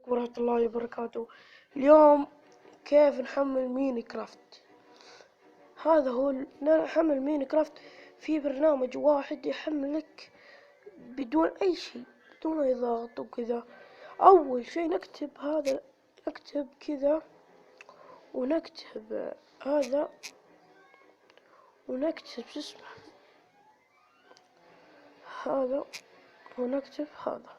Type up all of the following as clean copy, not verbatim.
ورحمة الله وبركاته. اليوم كيف نحمل ميني كرافت. هذا هو نحمل ميني كرافت في برنامج واحد يحملك بدون أي شيء، بدون أي ضغط وكذا. أول شيء نكتب كذا، ونكتب هذا، ونكتب شو اسمه هذا، ونكتب هذا.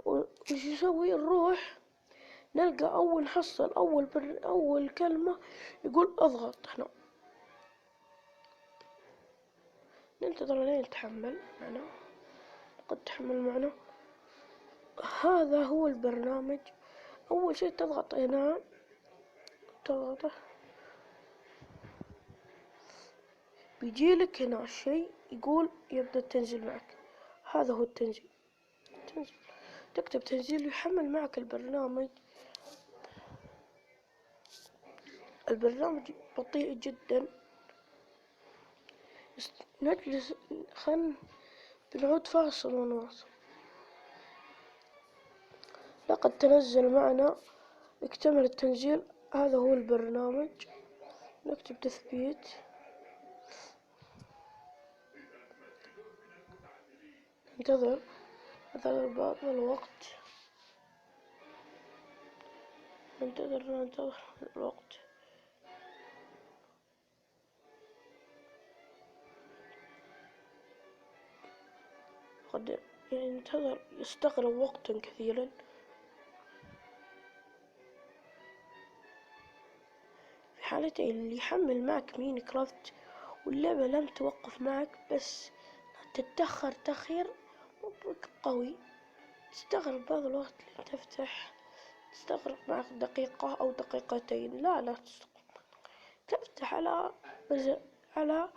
وش يسوي؟ نروح نلقى نحصل أول كلمة يقول اضغط هنا، ننتظر لين تحمل معنا. قد تحمل معنا. هذا هو البرنامج. أول شيء تضغط هنا، تضغطه بيجيلك هنا شيء يقول يبدأ التنزيل معك. هذا هو التنزيل. تكتب تنزيل يحمل معك البرنامج. البرنامج بطيء جدا. نجلس بنعود فاصل ونواصل. لقد تنزل معنا، اكتمل التنزيل. هذا هو البرنامج. نكتب تثبيت. ننتظر بعض الوقت. ننتظر الوقت. قد ينتظر، يستغرق وقتا كثيرا. في حالتين، اللي يحمل معك ميني كرافت واللعبة لم توقف معك، بس تتأخر تأخير قوي، تستغرق بعض الوقت لتفتح. تستغرق معك دقيقة أو دقيقتين. لا تفتح على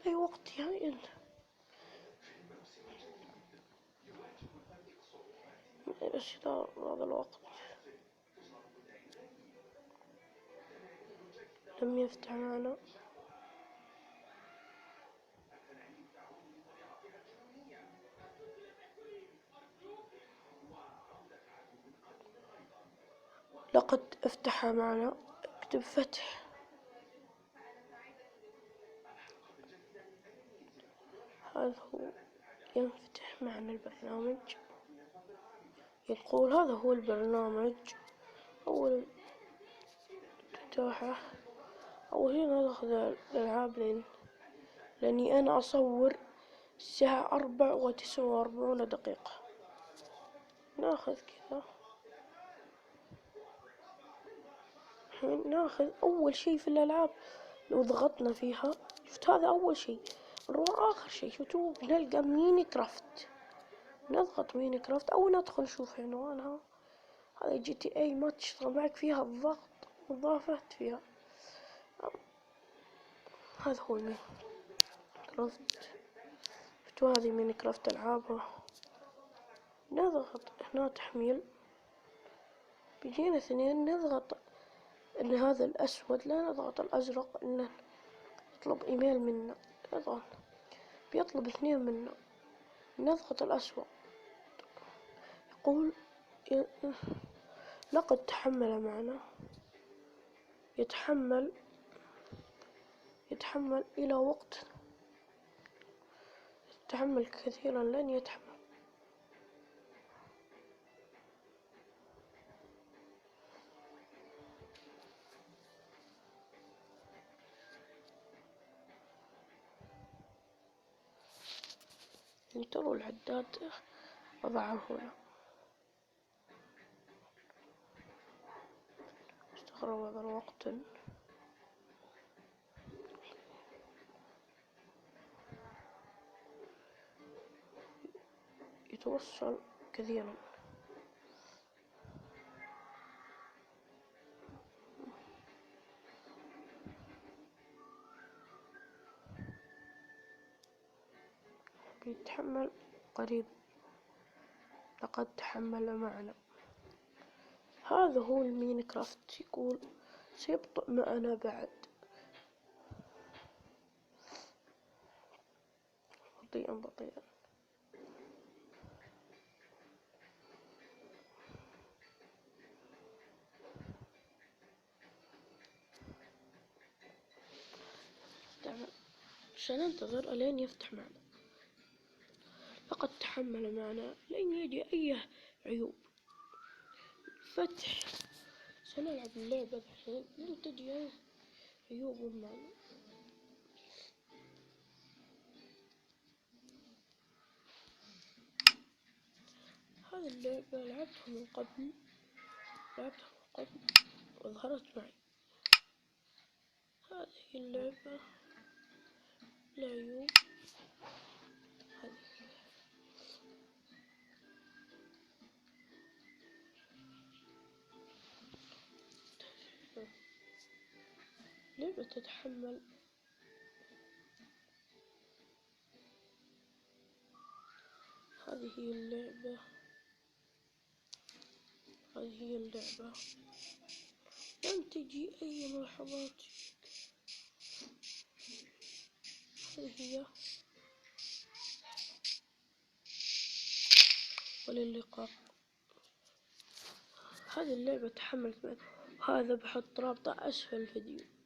أي وقت يعني أنت. بس بعض الوقت لم يفتح معنا. لقد افتح معنا. اكتب فتح. هذا هو ينفتح معنا البرنامج. يقول هذا هو البرنامج. أول افتتاحه. أول شي ناخذ الألعاب، لأني أنا أصور الساعة 4:49. ناخذ كذا. ناخذ أول شي في الألعاب. لو ضغطنا فيها، شفت هذا أول شي. نروح آخر شي، شفتوا بنلقى ميني كرافت. نضغط ميني كرافت أو ندخل نشوف عنوانها. هذا جي تي اي ما تشتغل معك فيها الضغط مضافات فيها. هذا هو الميني كرافت. شفتوا هذه ميني كرافت ألعابها. نضغط هنا تحميل. بيجينا اثنين، نضغط ان هذا الاسود، لا نضغط الازرق انه يطلب ايميل منا. نضغط بيطلب اثنين منا. نضغط الاسود. يقول لقد تحمل معنا. يتحمل الى وقت. يتحمل كثيرا، لن يتحمل. انتظروا العداد. أضعه هنا. استغرب هذا الوقت. يتوصل كثيرا. بيتحمل قريب. لقد تحمل معنا. هذا هو الميني كرافت. يقول سيبطئ معنا بعد. بطيئا. سننتظر ألين يفتح معنا. لقد تحمل معنا لن يجي أي عيوب. فتح. سنلعب اللعبة الحين لن تجي أي عيوب معنا. هذه اللعبة لعبتها من قبل وظهرت معي. هذه اللعبة لا عيوب. لعبة تتحمل. هذه هي اللعبة. لن تجي أي ملاحظات. هذه هي. وللقاء. هذه اللعبة تحملت. هذا بحط رابطة أسفل الفيديو.